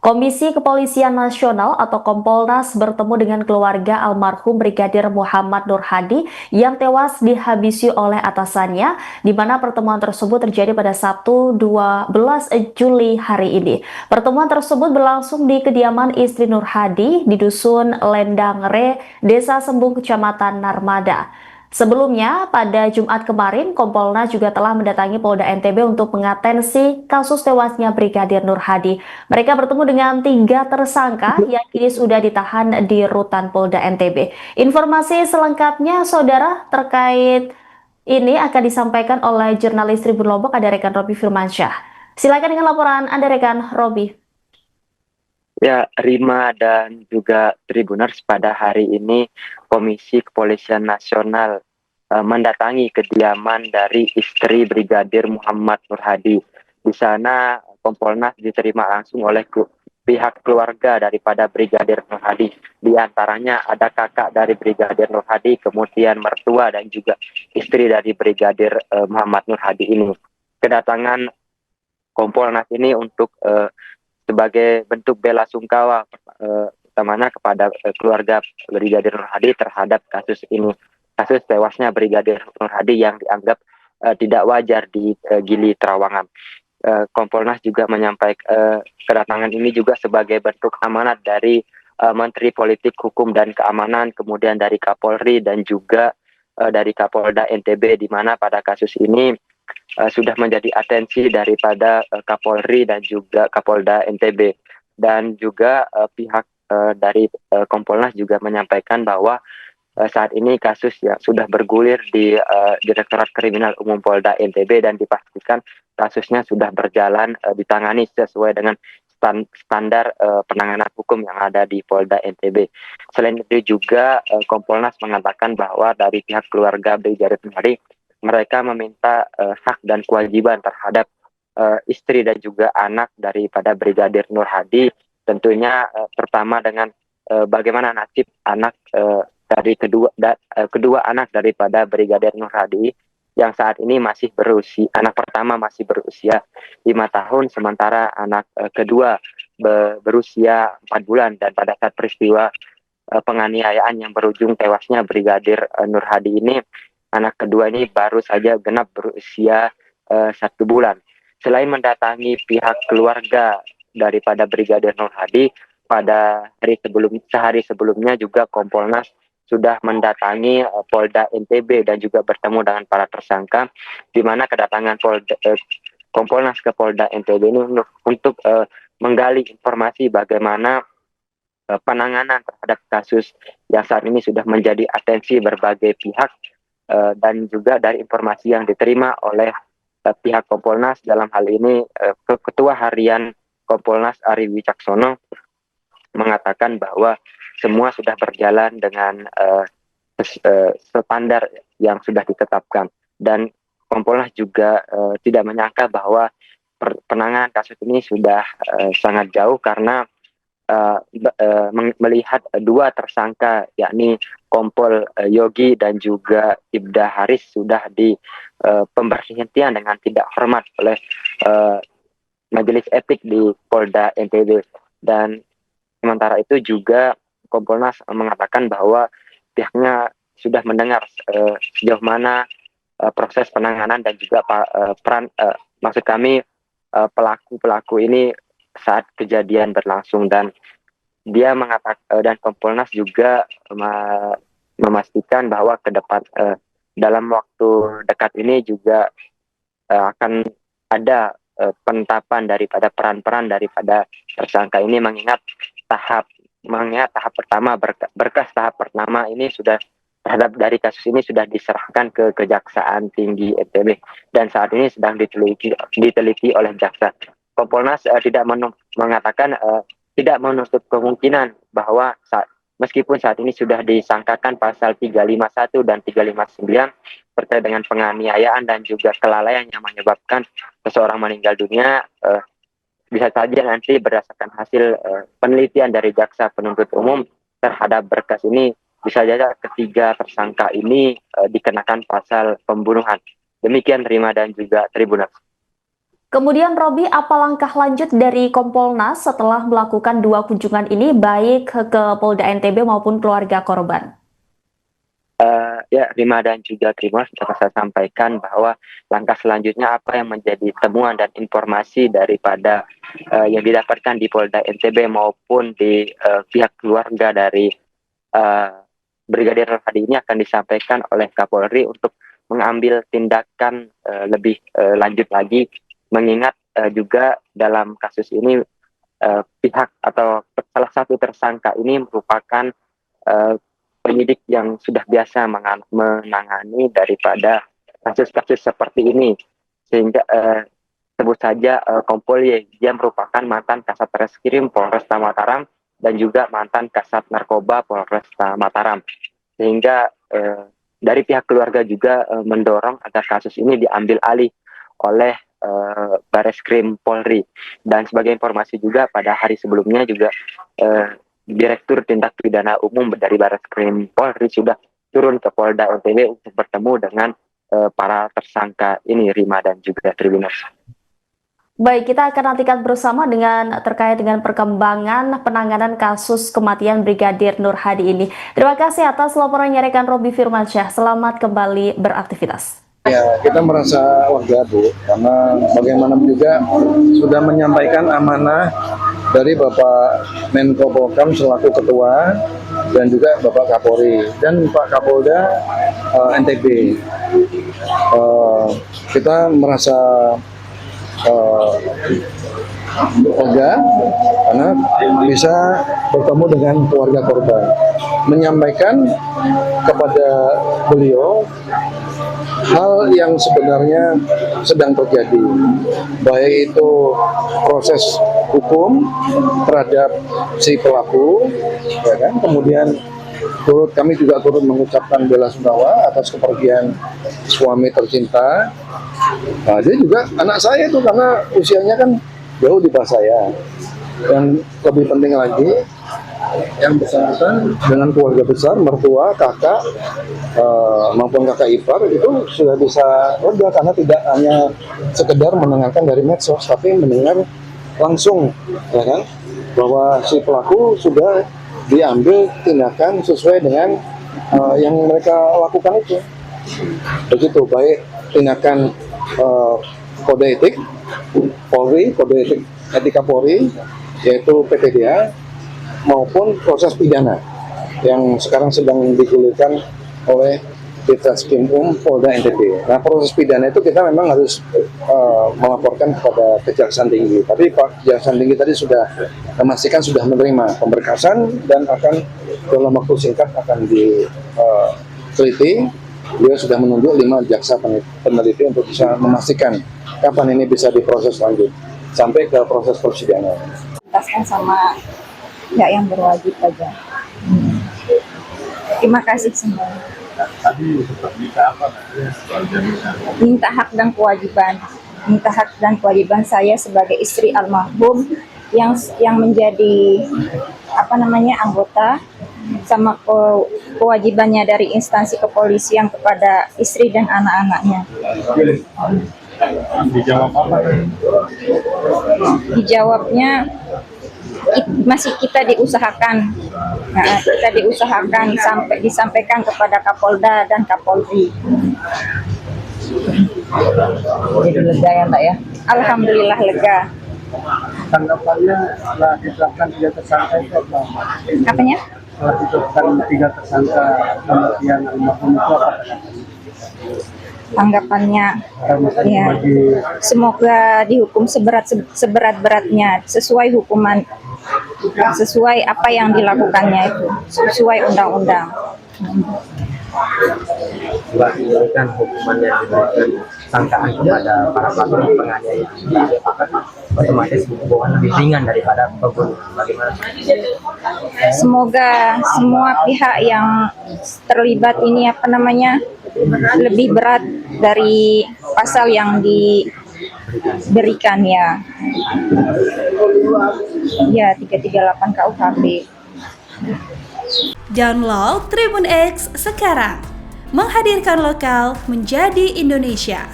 Komisi Kepolisian Nasional atau Kompolnas bertemu dengan keluarga almarhum Brigadir Muhammad Nur Hadi yang tewas dihabisi oleh atasannya, di mana pertemuan tersebut terjadi pada Sabtu 12 Juli hari ini. Pertemuan tersebut berlangsung di kediaman istri Nur Hadi di Dusun Lendangre, Desa Sembung, Kecamatan Narmada. Sebelumnya, pada Jumat kemarin, Kompolnas juga telah mendatangi Polda NTB untuk mengatensi kasus tewasnya Brigadir Nur Hadi. Mereka bertemu dengan 3 tersangka yang kini sudah ditahan di Rutan Polda NTB. Informasi selengkapnya, saudara, terkait ini akan disampaikan oleh jurnalis Tribun Lombok, ada rekan Robi Firmansyah. Silakan dengan laporan Anda, rekan Robi. Ya, Rima dan juga Tribuners, pada hari ini Komisi Kepolisian Nasional mendatangi kediaman dari istri Brigadir Muhammad Nur Hadi. Di sana Kompolnas diterima langsung oleh pihak keluarga daripada Brigadir Nur Hadi. Di antaranya ada kakak dari Brigadir Nur Hadi, kemudian mertua dan juga istri dari Brigadir Muhammad Nur Hadi ini. Kedatangan Kompolnas ini untuk sebagai bentuk bela sungkawa utamanya kepada keluarga Brigadir Nur Hadi terhadap kasus ini, kasus tewasnya Brigadir Nur Hadi yang dianggap tidak wajar di Gili Trawangan. Kompolnas juga menyampaikan kedatangan ini juga sebagai bentuk amanat dari Menteri Politik Hukum dan Keamanan, kemudian dari Kapolri dan juga dari Kapolda NTB, di mana pada kasus ini sudah menjadi atensi daripada Kapolri dan juga Kapolda NTB, dan juga pihak dari Kompolnas juga menyampaikan bahwa saat ini kasus yang sudah bergulir di Direktorat Kriminal Umum Polda NTB dan dipastikan kasusnya sudah berjalan ditangani sesuai dengan standar penanganan hukum yang ada di Polda NTB. Selain itu juga Kompolnas mengatakan bahwa dari pihak keluarga Brigadir Nur Hadi, mereka meminta hak dan kewajiban terhadap istri dan juga anak daripada Brigadir Nur Hadi. Tentunya pertama dengan bagaimana nasib anak dari kedua anak daripada Brigadir Nur Hadi yang saat ini masih berusia, anak pertama masih berusia 5 tahun, sementara anak kedua berusia 4 bulan. Dan pada saat peristiwa penganiayaan yang berujung tewasnya Brigadir Nur Hadi ini, anak kedua ini baru saja genap berusia 1 bulan. Selain mendatangi pihak keluarga daripada Brigadir Nur Hadi, pada sehari sebelumnya juga Kompolnas sudah mendatangi Polda NTB dan juga bertemu dengan para tersangka, di mana kedatangan Kompolnas ke Polda NTB ini untuk menggali informasi bagaimana penanganan terhadap kasus yang saat ini sudah menjadi atensi berbagai pihak, dan juga dari informasi yang diterima oleh pihak Kompolnas, dalam hal ini Ketua Harian Kompolnas Ari Wicaksono mengatakan bahwa semua sudah berjalan dengan standar yang sudah ditetapkan, dan Kompolnas juga tidak menyangka bahwa penanganan kasus ini sudah sangat jauh, karena melihat 2 tersangka yakni Kompol Yogi dan juga Ibda Haris sudah di pemberhentian dengan tidak hormat oleh Majelis Etik di Polda NTB. Dan sementara itu juga Kompolnas mengatakan bahwa pihaknya sudah mendengar sejauh mana proses penanganan dan juga peran maksud kami pelaku ini saat kejadian berlangsung. Dan dia mengatakan, dan Kompolnas juga memastikan bahwa ke depan dalam waktu dekat ini juga akan ada penetapan daripada peran-peran daripada tersangka ini, mengingat tahap pertama, berkas tahap pertama ini sudah terhadap dari kasus ini sudah diserahkan ke Kejaksaan Tinggi NTB dan saat ini sedang diteliti oleh jaksa. Kompolnas mengatakan tidak menutup kemungkinan bahwa meskipun saat ini sudah disangkakan pasal 351 dan 359 terkait dengan penganiayaan dan juga kelalaian yang menyebabkan seseorang meninggal dunia, bisa saja nanti berdasarkan hasil penelitian dari jaksa penuntut umum terhadap berkas ini, bisa saja ketiga tersangka ini dikenakan pasal pembunuhan. Demikian Rima dan juga Tribuners. Kemudian Robi, apa langkah lanjut dari Kompolnas setelah melakukan 2 kunjungan ini baik ke Polda NTB maupun keluarga korban? Ya, Rima dan juga Trimos, dapat saya sampaikan bahwa langkah selanjutnya apa yang menjadi temuan dan informasi daripada yang didapatkan di Polda NTB maupun di pihak keluarga dari uh, Brigadir Hadi ini akan disampaikan oleh Kapolri untuk mengambil tindakan lebih lanjut lagi, mengingat juga dalam kasus ini pihak atau salah satu tersangka ini merupakan uh, penyidik yang sudah biasa menangani daripada kasus-kasus seperti ini, sehingga sebut saja Kompol Y, dia merupakan mantan Kasat Reskrim Polresta Mataram dan juga mantan Kasat Narkoba Polresta Mataram, sehingga dari pihak keluarga juga mendorong agar kasus ini diambil alih oleh Bareskrim Polri. Dan sebagai informasi juga, pada hari sebelumnya juga Direktur Tindak Pidana Umum dari Bareskrim Polri sudah turun ke Polda NTB untuk bertemu dengan para tersangka ini, Rima dan juga Tribuners. Baik, kita akan nantikan bersama terkait dengan perkembangan penanganan kasus kematian Brigadir Nur Hadi ini. Terima kasih atas laporannya rekan Robi Firmansyah. Selamat kembali beraktivitas. Ya, kita merasa lega, Bu, karena bagaimanapun juga sudah menyampaikan amanah dari Bapak Menko Polhukam selaku Ketua dan juga Bapak Kapolri dan Pak Kapolda NTB. Kita merasa lega karena bisa bertemu dengan keluarga korban, menyampaikan kepada beliau hal yang sebenarnya sedang terjadi, baik itu proses hukum terhadap si pelaku, ya kan? Kemudian kami juga turut mengucapkan bela-sungkawa atas kepergian suami tercinta. Nah, dia juga anak saya itu, karena usianya kan jauh di bawah saya. Dan lebih penting lagi, yang bersangkutan dengan keluarga besar, mertua, kakak, maupun kakak ipar itu sudah bisa lega karena tidak hanya sekedar mendengarkan dari medsos, tapi mendengar langsung, ya kan, bahwa si pelaku sudah diambil tindakan sesuai dengan yang mereka lakukan itu. Begitu, baik tindakan kode etik Polri, kode etik etika Polri, yaitu PTDA, maupun proses pidana yang sekarang sedang digulirkan oleh Ditreskrim Polda NTB. Nah, proses pidana itu kita memang harus melaporkan kepada Kejaksaan Tinggi. Tapi Pak Kejaksaan Tinggi tadi sudah memastikan sudah menerima pemberkasan dan akan dalam waktu singkat akan diteliti. Beliau sudah menunjuk 5 jaksa peneliti untuk bisa memastikan kapan ini bisa diproses lanjut sampai ke proses persidangan. Taskan sama pihak yang berwajib aja. Terima kasih semua. Tadi sempat minta apa? Minta hak dan kewajiban. Minta hak dan kewajiban saya sebagai istri almarhum yang menjadi anggota, sama kewajibannya dari instansi kepolisian kepada istri dan anak-anaknya. Dijawab apa? Dijawabnya masih kita diusahakan. Nah, kita diusahakan sampai disampaikan kepada Kapolda dan Kapolri. Jadi lega ya Mbak ya? Alhamdulillah lega. Tanggapannya setelah ditetapkan 3 tersangka itu apa? Apanya? Setelah ditetapkan 3 tersangka kematian almarhum itu apa? Tanggapannya ya, semoga dihukum seberat-beratnya, sesuai hukuman, sesuai apa yang dilakukannya itu, sesuai undang-undang. Diberikan hukuman yang diberikan sangkaan kepada para pelaku penganiayaan, otomatis hukuman lebih ringan daripada pembunuh. Bagaimana? Semoga semua pihak yang terlibat ini lebih berat dari pasal yang diberikan ya. Ya, 338 KUHP. Download Tribun X sekarang, menghadirkan lokal menjadi Indonesia.